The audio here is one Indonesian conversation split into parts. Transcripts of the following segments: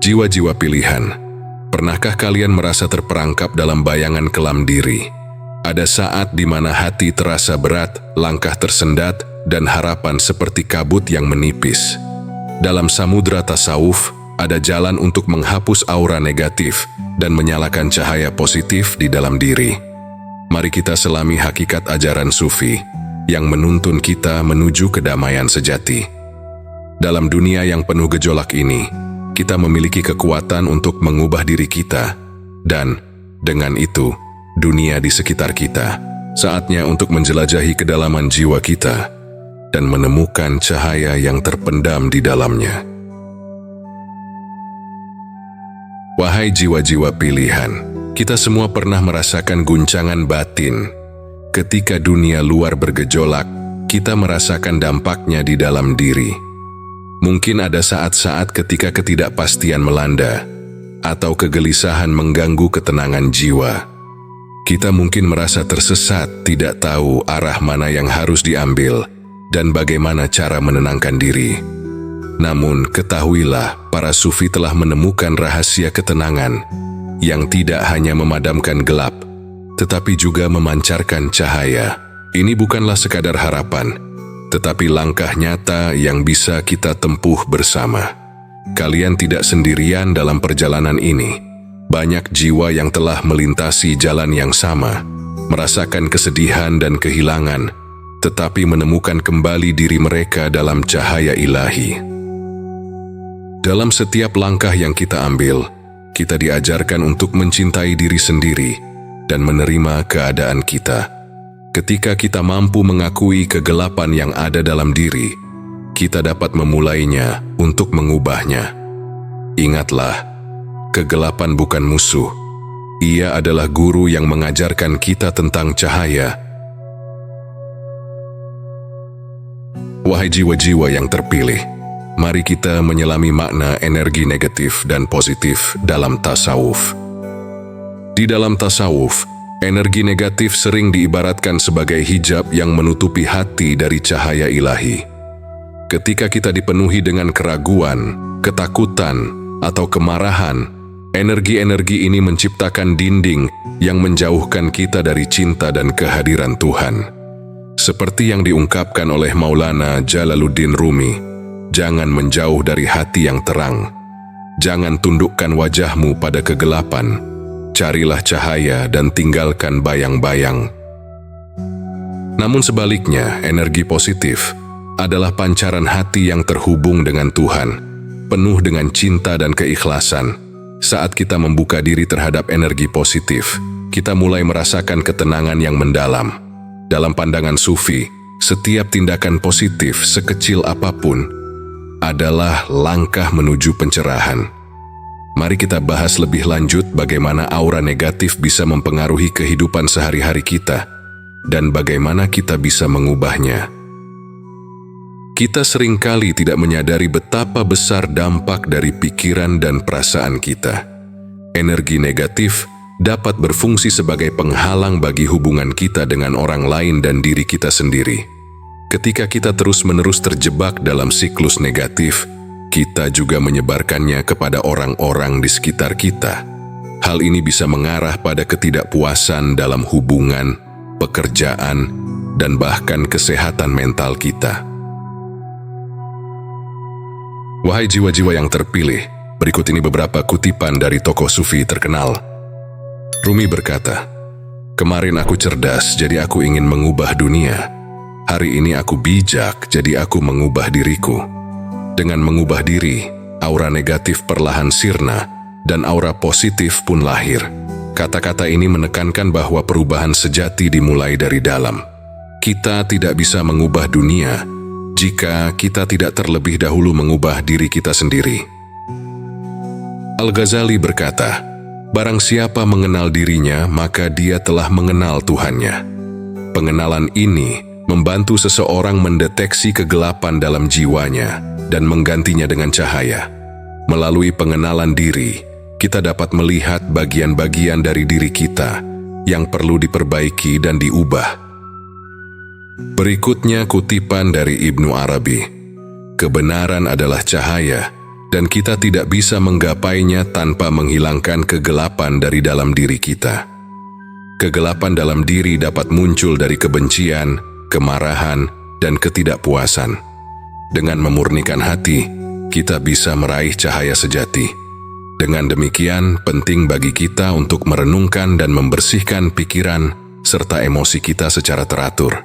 Jiwa-jiwa pilihan, pernahkah kalian merasa terperangkap dalam bayangan kelam diri? Ada saat di mana hati terasa berat, langkah tersendat, dan harapan seperti kabut yang menipis. Dalam samudra tasawuf, ada jalan untuk menghapus aura negatif dan menyalakan cahaya positif di dalam diri. Mari kita selami hakikat ajaran sufi yang menuntun kita menuju kedamaian sejati. Dalam dunia yang penuh gejolak ini, kita memiliki kekuatan untuk mengubah diri kita, dan dengan itu, dunia di sekitar kita. Saatnya untuk menjelajahi kedalaman jiwa kita dan menemukan cahaya yang terpendam di dalamnya. Wahai jiwa-jiwa pilihan, kita semua pernah merasakan guncangan batin. Ketika dunia luar bergejolak, kita merasakan dampaknya di dalam diri. Mungkin ada saat-saat ketika ketidakpastian melanda, atau kegelisahan mengganggu ketenangan jiwa. Kita mungkin merasa tersesat, tidak tahu arah mana yang harus diambil, dan bagaimana cara menenangkan diri. Namun, ketahuilah, para sufi telah menemukan rahasia ketenangan, yang tidak hanya memadamkan gelap, tetapi juga memancarkan cahaya. Ini bukanlah sekadar harapan, tetapi langkah nyata yang bisa kita tempuh bersama. Kalian tidak sendirian dalam perjalanan ini. Banyak jiwa yang telah melintasi jalan yang sama, merasakan kesedihan dan kehilangan, tetapi menemukan kembali diri mereka dalam cahaya ilahi. Dalam setiap langkah yang kita ambil, kita diajarkan untuk mencintai diri sendiri dan menerima keadaan kita. Ketika kita mampu mengakui kegelapan yang ada dalam diri, kita dapat memulainya untuk mengubahnya. Ingatlah, kegelapan bukan musuh. Ia adalah guru yang mengajarkan kita tentang cahaya. Wahai jiwa-jiwa yang terpilih, mari kita menyelami makna energi negatif dan positif dalam tasawuf. Di dalam tasawuf, energi negatif sering diibaratkan sebagai hijab yang menutupi hati dari cahaya ilahi. Ketika kita dipenuhi dengan keraguan, ketakutan, atau kemarahan, energi-energi ini menciptakan dinding yang menjauhkan kita dari cinta dan kehadiran Tuhan. Seperti yang diungkapkan oleh Maulana Jalaluddin Rumi, jangan menjauh dari hati yang terang. Jangan tundukkan wajahmu pada kegelapan. Carilah cahaya dan tinggalkan bayang-bayang. Namun sebaliknya, energi positif adalah pancaran hati yang terhubung dengan Tuhan, penuh dengan cinta dan keikhlasan. Saat kita membuka diri terhadap energi positif, kita mulai merasakan ketenangan yang mendalam. Dalam pandangan sufi, setiap tindakan positif sekecil apapun adalah langkah menuju pencerahan. Mari kita bahas lebih lanjut bagaimana aura negatif bisa mempengaruhi kehidupan sehari-hari kita dan bagaimana kita bisa mengubahnya. Kita seringkali tidak menyadari betapa besar dampak dari pikiran dan perasaan kita. Energi negatif dapat berfungsi sebagai penghalang bagi hubungan kita dengan orang lain dan diri kita sendiri. Ketika kita terus-menerus terjebak dalam siklus negatif, kita juga menyebarkannya kepada orang-orang di sekitar kita. Hal ini bisa mengarah pada ketidakpuasan dalam hubungan, pekerjaan, dan bahkan kesehatan mental kita. Wahai jiwa-jiwa yang terpilih, berikut ini beberapa kutipan dari tokoh sufi terkenal. Rumi berkata, "Kemarin aku cerdas, jadi aku ingin mengubah dunia. Hari ini aku bijak, jadi aku mengubah diriku." Dengan mengubah diri, aura negatif perlahan sirna dan aura positif pun lahir. Kata-kata ini menekankan bahwa perubahan sejati dimulai dari dalam. Kita tidak bisa mengubah dunia jika kita tidak terlebih dahulu mengubah diri kita sendiri. Al-Ghazali berkata, "Barang siapa mengenal dirinya, maka dia telah mengenal Tuhannya." Pengenalan ini membantu seseorang mendeteksi kegelapan dalam jiwanya dan menggantinya dengan cahaya. Melalui pengenalan diri, kita dapat melihat bagian-bagian dari diri kita yang perlu diperbaiki dan diubah. Berikutnya kutipan dari Ibnu Arabi, "Kebenaran adalah cahaya, dan kita tidak bisa menggapainya tanpa menghilangkan kegelapan dari dalam diri kita. Kegelapan dalam diri dapat muncul dari kebencian, kemarahan, dan ketidakpuasan. Dengan memurnikan hati, kita bisa meraih cahaya sejati. Dengan demikian, penting bagi kita untuk merenungkan dan membersihkan pikiran serta emosi kita secara teratur.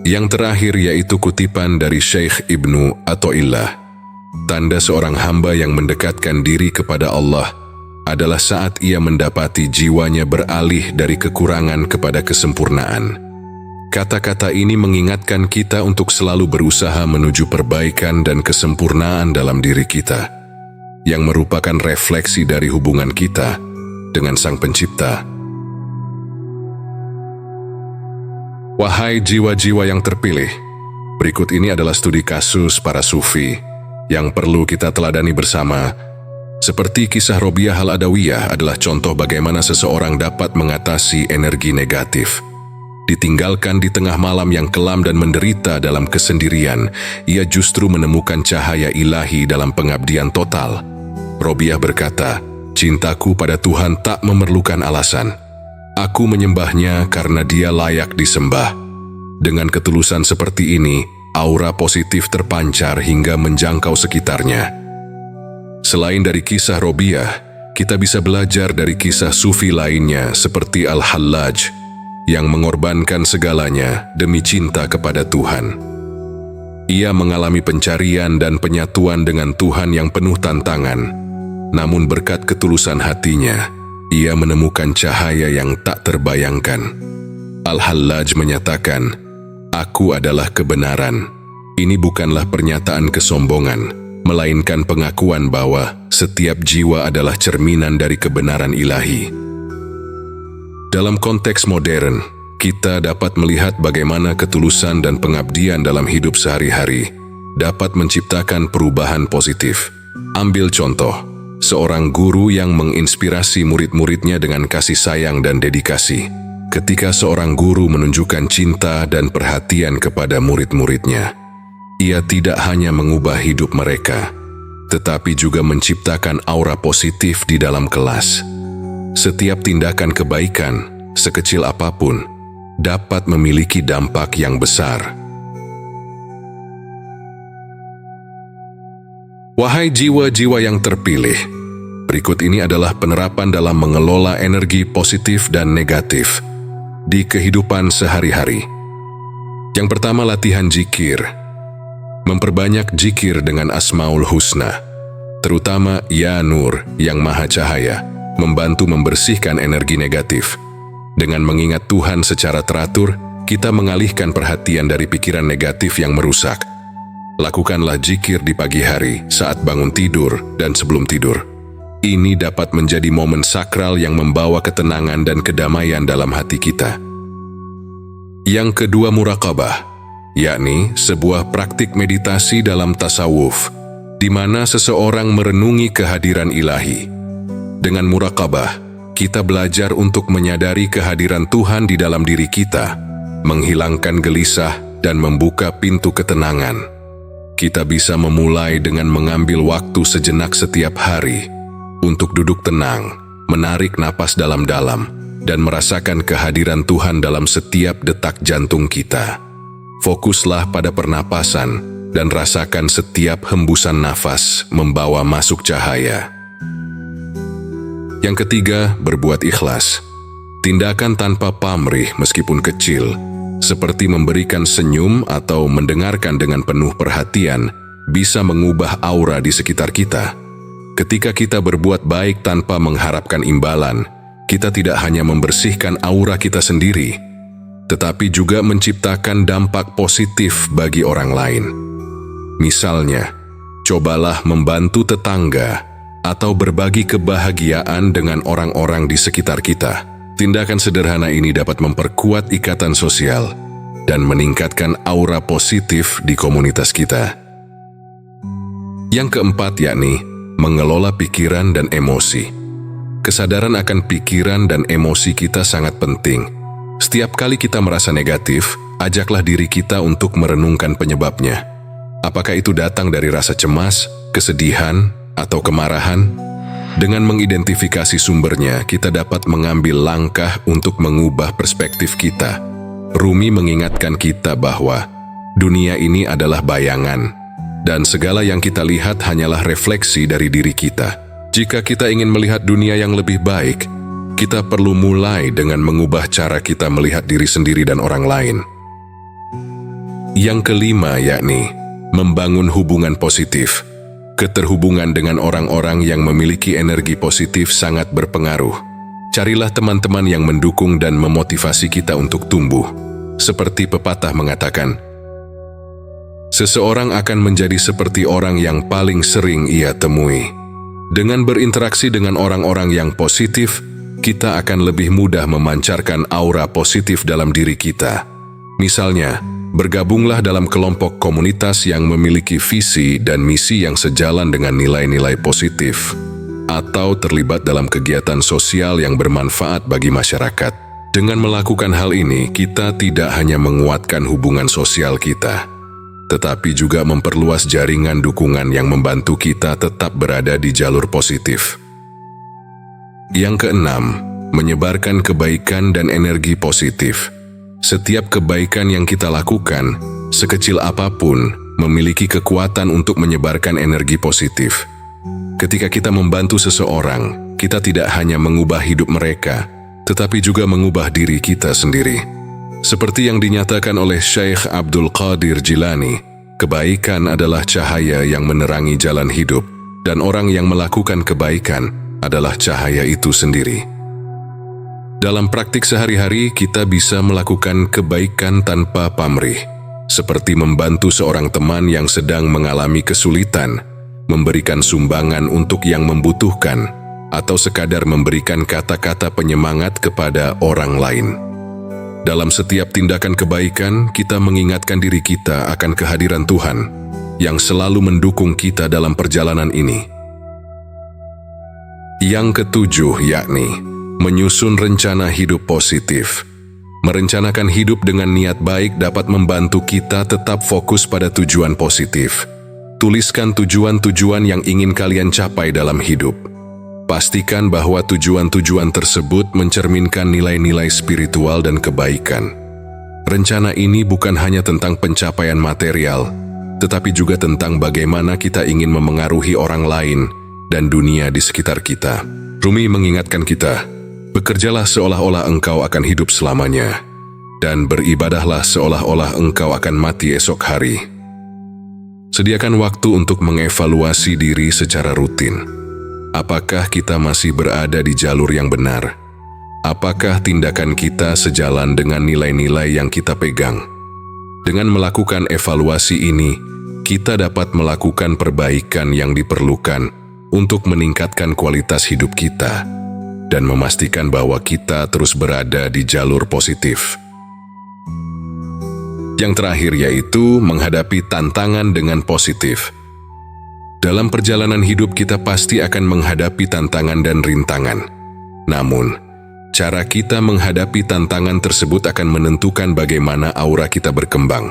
Yang terakhir yaitu kutipan dari Syekh Ibnu Athaillah. Tanda seorang hamba yang mendekatkan diri kepada Allah adalah saat ia mendapati jiwanya beralih dari kekurangan kepada kesempurnaan. Kata-kata ini mengingatkan kita untuk selalu berusaha menuju perbaikan dan kesempurnaan dalam diri kita, yang merupakan refleksi dari hubungan kita dengan Sang Pencipta. Wahai jiwa-jiwa yang terpilih, berikut ini adalah studi kasus para sufi yang perlu kita teladani bersama. Seperti kisah Robiah Al-Adawiyah adalah contoh bagaimana seseorang dapat mengatasi energi negatif. Ditinggalkan di tengah malam yang kelam dan menderita dalam kesendirian, ia justru menemukan cahaya ilahi dalam pengabdian total. Robiah berkata, "Cintaku pada Tuhan tak memerlukan alasan. Aku menyembahnya karena Dia layak disembah." Dengan ketulusan seperti ini, aura positif terpancar hingga menjangkau sekitarnya. Selain dari kisah Robiah, kita bisa belajar dari kisah sufi lainnya seperti Al-Hallaj yang mengorbankan segalanya demi cinta kepada Tuhan. Ia mengalami pencarian dan penyatuan dengan Tuhan yang penuh tantangan, namun berkat ketulusan hatinya, ia menemukan cahaya yang tak terbayangkan. Al-Hallaj menyatakan, "Aku adalah kebenaran." Ini bukanlah pernyataan kesombongan, melainkan pengakuan bahwa setiap jiwa adalah cerminan dari kebenaran ilahi. Dalam konteks modern, kita dapat melihat bagaimana ketulusan dan pengabdian dalam hidup sehari-hari dapat menciptakan perubahan positif. Ambil contoh, seorang guru yang menginspirasi murid-muridnya dengan kasih sayang dan dedikasi. Ketika seorang guru menunjukkan cinta dan perhatian kepada murid-muridnya, ia tidak hanya mengubah hidup mereka, tetapi juga menciptakan aura positif di dalam kelas. Setiap tindakan kebaikan, sekecil apapun, dapat memiliki dampak yang besar. Wahai jiwa-jiwa yang terpilih, berikut ini adalah penerapan dalam mengelola energi positif dan negatif di kehidupan sehari-hari. Yang pertama, latihan zikir. Memperbanyak zikir dengan Asmaul Husna, terutama Ya Nur yang Maha Cahaya, membantu membersihkan energi negatif. Dengan mengingat Tuhan secara teratur, kita mengalihkan perhatian dari pikiran negatif yang merusak. Lakukanlah zikir di pagi hari, saat bangun tidur, dan sebelum tidur. Ini dapat menjadi momen sakral yang membawa ketenangan dan kedamaian dalam hati kita. Yang kedua, muraqabah, yakni sebuah praktik meditasi dalam tasawuf, di mana seseorang merenungi kehadiran ilahi. Dengan muraqabah, kita belajar untuk menyadari kehadiran Tuhan di dalam diri kita, menghilangkan gelisah dan membuka pintu ketenangan. Kita bisa memulai dengan mengambil waktu sejenak setiap hari untuk duduk tenang, menarik napas dalam-dalam, dan merasakan kehadiran Tuhan dalam setiap detak jantung kita. Fokuslah pada pernapasan dan rasakan setiap hembusan nafas membawa masuk cahaya. Yang ketiga, berbuat ikhlas. Tindakan tanpa pamrih meskipun kecil, seperti memberikan senyum atau mendengarkan dengan penuh perhatian, bisa mengubah aura di sekitar kita. Ketika kita berbuat baik tanpa mengharapkan imbalan, kita tidak hanya membersihkan aura kita sendiri, tetapi juga menciptakan dampak positif bagi orang lain. Misalnya, cobalah membantu tetangga atau berbagi kebahagiaan dengan orang-orang di sekitar kita. Tindakan sederhana ini dapat memperkuat ikatan sosial dan meningkatkan aura positif di komunitas kita. Yang keempat, yakni mengelola pikiran dan emosi. Kesadaran akan pikiran dan emosi kita sangat penting. Setiap kali kita merasa negatif, ajaklah diri kita untuk merenungkan penyebabnya. Apakah itu datang dari rasa cemas, kesedihan, atau kemarahan? Dengan mengidentifikasi sumbernya, kita dapat mengambil langkah untuk mengubah perspektif kita. Rumi mengingatkan kita bahwa dunia ini adalah bayangan, dan segala yang kita lihat hanyalah refleksi dari diri kita. Jika kita ingin melihat dunia yang lebih baik, kita perlu mulai dengan mengubah cara kita melihat diri sendiri dan orang lain. Yang kelima yakni membangun hubungan positif. Keterhubungan dengan orang-orang yang memiliki energi positif sangat berpengaruh. Carilah teman-teman yang mendukung dan memotivasi kita untuk tumbuh. Seperti pepatah mengatakan, seseorang akan menjadi seperti orang yang paling sering ia temui. Dengan berinteraksi dengan orang-orang yang positif, kita akan lebih mudah memancarkan aura positif dalam diri kita. Misalnya, bergabunglah dalam kelompok komunitas yang memiliki visi dan misi yang sejalan dengan nilai-nilai positif, atau terlibat dalam kegiatan sosial yang bermanfaat bagi masyarakat. Dengan melakukan hal ini, kita tidak hanya menguatkan hubungan sosial kita, tetapi juga memperluas jaringan dukungan yang membantu kita tetap berada di jalur positif. Yang keenam, menyebarkan kebaikan dan energi positif. Setiap kebaikan yang kita lakukan, sekecil apapun, memiliki kekuatan untuk menyebarkan energi positif. Ketika kita membantu seseorang, kita tidak hanya mengubah hidup mereka, tetapi juga mengubah diri kita sendiri. Seperti yang dinyatakan oleh Syekh Abdul Qadir Jilani, kebaikan adalah cahaya yang menerangi jalan hidup, dan orang yang melakukan kebaikan adalah cahaya itu sendiri. Dalam praktik sehari-hari, kita bisa melakukan kebaikan tanpa pamrih, seperti membantu seorang teman yang sedang mengalami kesulitan, memberikan sumbangan untuk yang membutuhkan, atau sekadar memberikan kata-kata penyemangat kepada orang lain. Dalam setiap tindakan kebaikan, kita mengingatkan diri kita akan kehadiran Tuhan yang selalu mendukung kita dalam perjalanan ini. Yang ketujuh yakni menyusun rencana hidup positif. Merencanakan hidup dengan niat baik dapat membantu kita tetap fokus pada tujuan positif. Tuliskan tujuan-tujuan yang ingin kalian capai dalam hidup. Pastikan bahwa tujuan-tujuan tersebut mencerminkan nilai-nilai spiritual dan kebaikan. Rencana ini bukan hanya tentang pencapaian material, tetapi juga tentang bagaimana kita ingin memengaruhi orang lain dan dunia di sekitar kita. Rumi mengingatkan kita, bekerjalah seolah-olah engkau akan hidup selamanya, dan beribadahlah seolah-olah engkau akan mati esok hari. Sediakan waktu untuk mengevaluasi diri secara rutin. Apakah kita masih berada di jalur yang benar? Apakah tindakan kita sejalan dengan nilai-nilai yang kita pegang? Dengan melakukan evaluasi ini, kita dapat melakukan perbaikan yang diperlukan untuk meningkatkan kualitas hidup kita dan memastikan bahwa kita terus berada di jalur positif. Yang terakhir yaitu menghadapi tantangan dengan positif. Dalam perjalanan hidup kita pasti akan menghadapi tantangan dan rintangan. Namun, cara kita menghadapi tantangan tersebut akan menentukan bagaimana aura kita berkembang.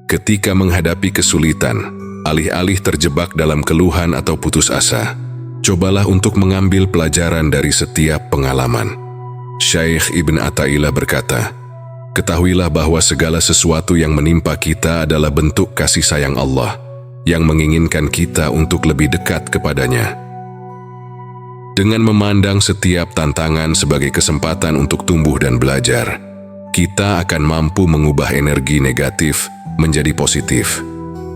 Ketika menghadapi kesulitan, alih-alih terjebak dalam keluhan atau putus asa, cobalah untuk mengambil pelajaran dari setiap pengalaman. Syekh Ibn Athaillah berkata, ketahuilah bahwa segala sesuatu yang menimpa kita adalah bentuk kasih sayang Allah yang menginginkan kita untuk lebih dekat kepadanya. Dengan memandang setiap tantangan sebagai kesempatan untuk tumbuh dan belajar, kita akan mampu mengubah energi negatif menjadi positif.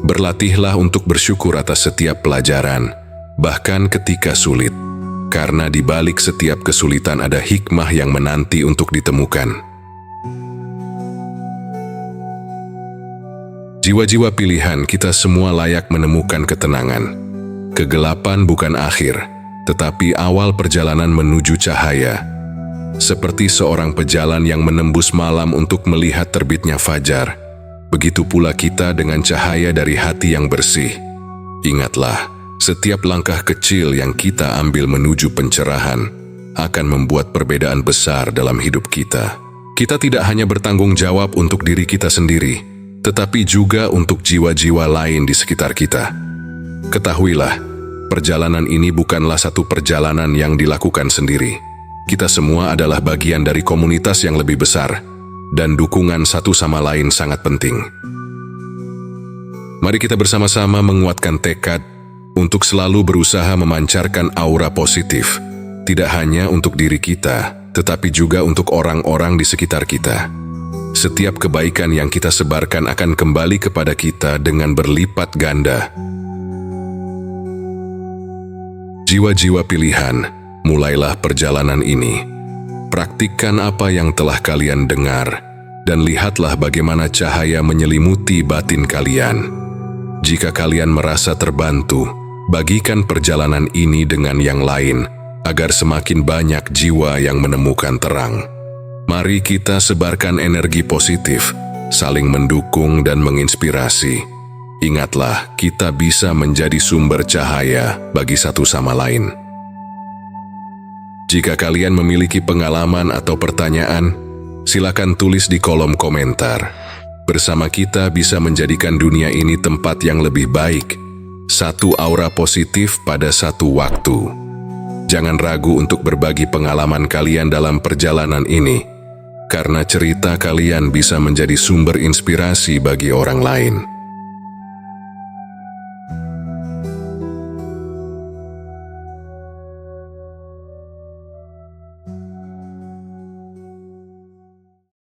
Berlatihlah untuk bersyukur atas setiap pelajaran, bahkan ketika sulit, karena di balik setiap kesulitan ada hikmah yang menanti untuk ditemukan. Jiwa-jiwa pilihan, kita semua layak menemukan ketenangan. Kegelapan bukan akhir, tetapi awal perjalanan menuju cahaya. Seperti seorang pejalan yang menembus malam untuk melihat terbitnya fajar, begitu pula kita dengan cahaya dari hati yang bersih. Ingatlah, setiap langkah kecil yang kita ambil menuju pencerahan akan membuat perbedaan besar dalam hidup kita. Kita tidak hanya bertanggung jawab untuk diri kita sendiri, tetapi juga untuk jiwa-jiwa lain di sekitar kita. Ketahuilah, perjalanan ini bukanlah satu perjalanan yang dilakukan sendiri. Kita semua adalah bagian dari komunitas yang lebih besar, dan dukungan satu sama lain sangat penting. Mari kita bersama-sama menguatkan tekad untuk selalu berusaha memancarkan aura positif, tidak hanya untuk diri kita, tetapi juga untuk orang-orang di sekitar kita. Setiap kebaikan yang kita sebarkan akan kembali kepada kita dengan berlipat ganda. Jiwa-jiwa pilihan, mulailah perjalanan ini. Praktikkan apa yang telah kalian dengar, dan lihatlah bagaimana cahaya menyelimuti batin kalian. Jika kalian merasa terbantu, bagikan perjalanan ini dengan yang lain, agar semakin banyak jiwa yang menemukan terang. Mari kita sebarkan energi positif, saling mendukung dan menginspirasi. Ingatlah, kita bisa menjadi sumber cahaya bagi satu sama lain. Jika kalian memiliki pengalaman atau pertanyaan, silakan tulis di kolom komentar. Bersama kita bisa menjadikan dunia ini tempat yang lebih baik. Satu aura positif pada satu waktu. Jangan ragu untuk berbagi pengalaman kalian dalam perjalanan ini, karena cerita kalian bisa menjadi sumber inspirasi bagi orang lain.